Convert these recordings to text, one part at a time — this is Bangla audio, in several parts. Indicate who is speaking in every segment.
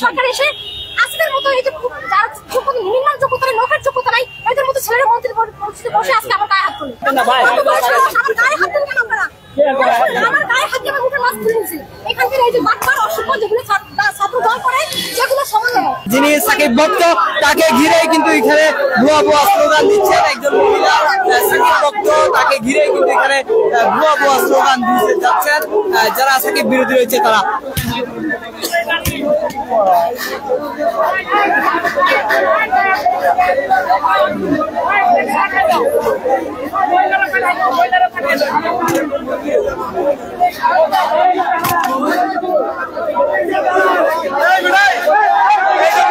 Speaker 1: সরকার এসে আজকের মতো এই যে যার যোগ্যতা মিনিমাম যোগ্যতা নেই, নৌকার যোগ্যতা নাই, এদের মতো ছেলেরা মন্ত্রী বসে আজকে আমার গায়ে হাত তুলে। আমার গায়ে হাত তুলে কেন আপনারা? আমার গায়ে হাত দিয়ে আমার মুখে মাছ তুলে নিয়েছে। এখানকার এই যে বাটপার অসভ্য যেগুলো ছাত্র দল করে যেগুলো সমাজ
Speaker 2: যিনি সাকিব ভক্ত তাকে ঘিরে কিন্তু এখানে ভুয়া ভুয়া স্লোগান দিচ্ছেন একজন মহিলা সাকিব ভক্ত, তাকে ঘিরে কিন্তু এখানে ভুয়া ভুয়া স্লোগান দিতে যাচ্ছেন যারা সাকিব বিরোধী রয়েছে তারা।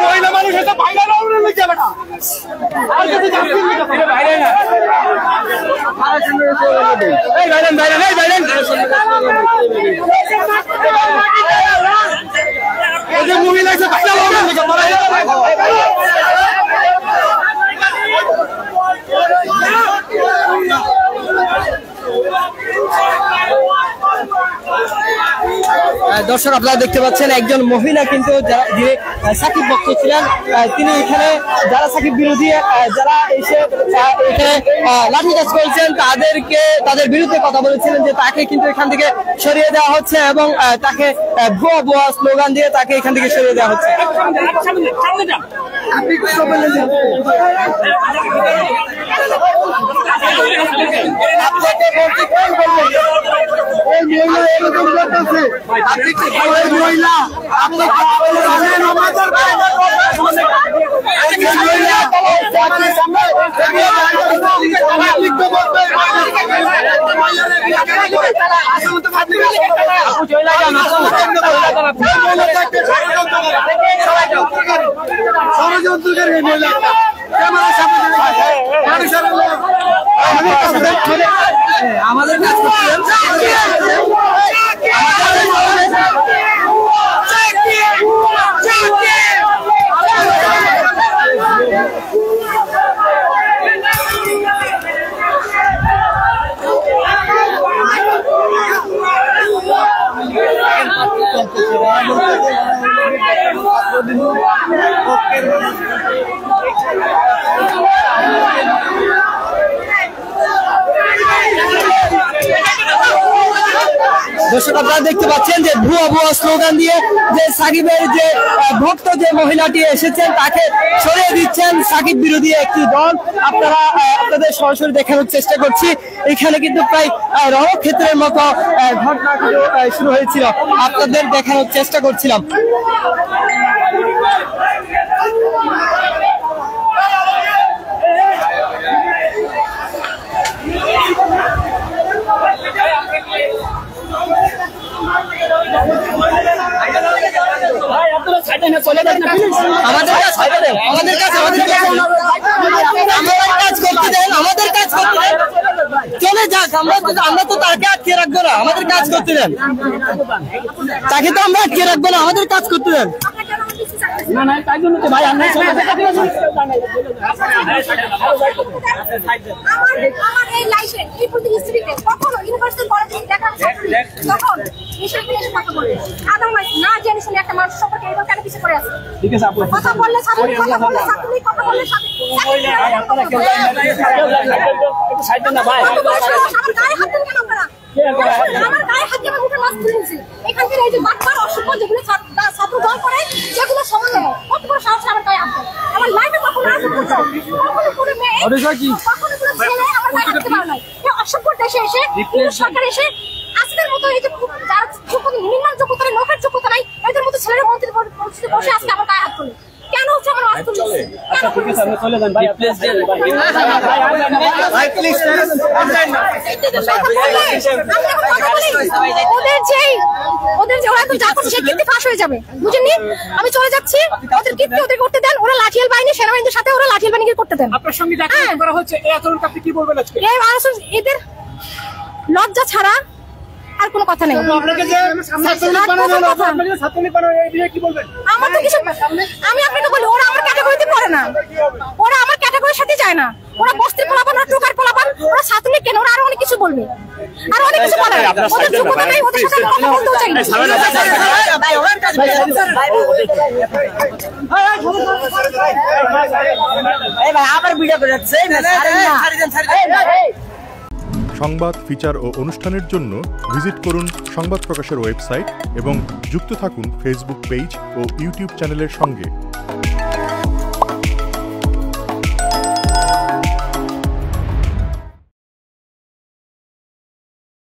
Speaker 3: মহিলা মানুষ এটা বাইরে যাবে না, মহিলা
Speaker 2: দর্শক আপনারা দেখতে পাচ্ছেন একজন মহিলা কিন্তু যে সাকিব ভক্ত ছিলেন তিনি এখানে যারা সাকিব বিরোধী যারা এসে এখানে লাঠিচার্জ করেছেন তাদের বিরুদ্ধে কথা বলেছিলেন যে তাকে কিন্তু এখান থেকে সরিয়ে দেওয়া হচ্ছে এবং তাকে ভুয়া ভুয়া স্লোগান দিয়ে তাকে এখান থেকে সরিয়ে দেওয়া হচ্ছে। আমাদের কাজ দর্শক আপনারা দেখতে পাচ্ছেন যে ভুয়া ভুয়া স্লোগান দিয়ে যে সাকিবের যে ভক্ত যে মহিলাটি এসেছেন তাকে সরিয়ে দিচ্ছেন সাকিব বিরোধী একটি দল। আপনারা আপনাদের সরাসরি দেখানোর চেষ্টা করছি। এখানে কিন্তু প্রায় রণক্ষেত্রের মতো ঘটনা শুরু হয়েছিল, আপনাদের দেখানোর চেষ্টা করছিলাম। আমাদের কাজ করতে দেন, আমাদের কাজ করতে দেন, চলে যাক, আমরা তো তাকে আটকে রাখবো না, আমাদের কাজ করতে দেন, তাকে তো আমরা আটকে রাখবো না, আমাদের কাজ করতে দেন। না না তাই জন্য তো ভাই আমরা
Speaker 1: আমার এই লাইফে এই প্রতিনিধিত্বে কখনো ইউনিভার্সিটি কলেজে দেখা তখন বিষয়টি এসে কথা বলে আদারওয়াইজ না জেনে শুনে একটা মানুষ সম্পর্কে এরকম কেন কিছু করে আছে। ঠিক আছে আপু কথা বললে ছাত্রী কথা বললে ছাত্রী কথা বললে
Speaker 3: সাইড না ভাই
Speaker 1: আমার গায়ে হাত দেন কেন আপনারা? আমার গায়ে হাত দিয়ে আমার মুখে মাছ তুলে নিয়েছে। এখানকার এই যে বাটপার অসভ্য যেগুলো ছাত্র দল করে যেগুলো সমাজ কত বড় সাহস আমার গায়ে হাত দেয়। আমার লাইফে কখনো কখনো কোনো মেয়ে কখনো কোনো ছেলে আমার গায়ে হাত দিতে পারে না। এই অসভ্য দেশে এসে সরকার এসে আজকের মতো এই যে যার যোগ্যতা মিনিমাম যোগ্যতা নেই, নৌকার যোগ্যতা নাই, এদের মতো ছেলেরা মন্ত্রী বসে আজকে আমার গায়ে হাত তুলে কেন হচ্ছে আমার মাছ তুলে ওদের যে ওরা যা করছে সেই কীর্তি ফাঁস হয়ে যাবে, বুঝেননি? আমি চলে যাচ্ছি, ওদের কীর্তি ওদের করতে দেন, ওরা লাঠিয়াল বাহিনী সেনাবাহিনীর সাথে ওরা লাঠিয়াল বাহিনী করতে দেন।
Speaker 3: আপনার সঙ্গে দেখা করা হচ্ছে, এই আচরণটা আপনি কি বলবেন আজকে?
Speaker 1: এদের লজ্জা ছাড়া আর কোনো কথা নেই। আমি আপনাকে বলি ওরা আমার ক্যাটাগরিতে পড়ে না, ওরা আমার ক্যাটাগরির সাথে যায় না। ওরা বস্তির পোলাপান, ওরা টোকার পোলাপান, ওরা ছাত্রলীগ কেন, ওরা আরো অনেক কিছু বলবে, আরো অনেক কিছু বলে। ওদের যোগ্যতা নেই, ওদের সাথে কথা বলতেও চাই না।
Speaker 4: সংবাদ, ফিচার ও অনুষ্ঠানের জন্য ভিজিট করুন সংবাদ প্রকাশের ওয়েবসাইট এবং যুক্ত থাকুন ফেসবুক পেজ ও ইউটিউব চ্যানেলের সঙ্গে।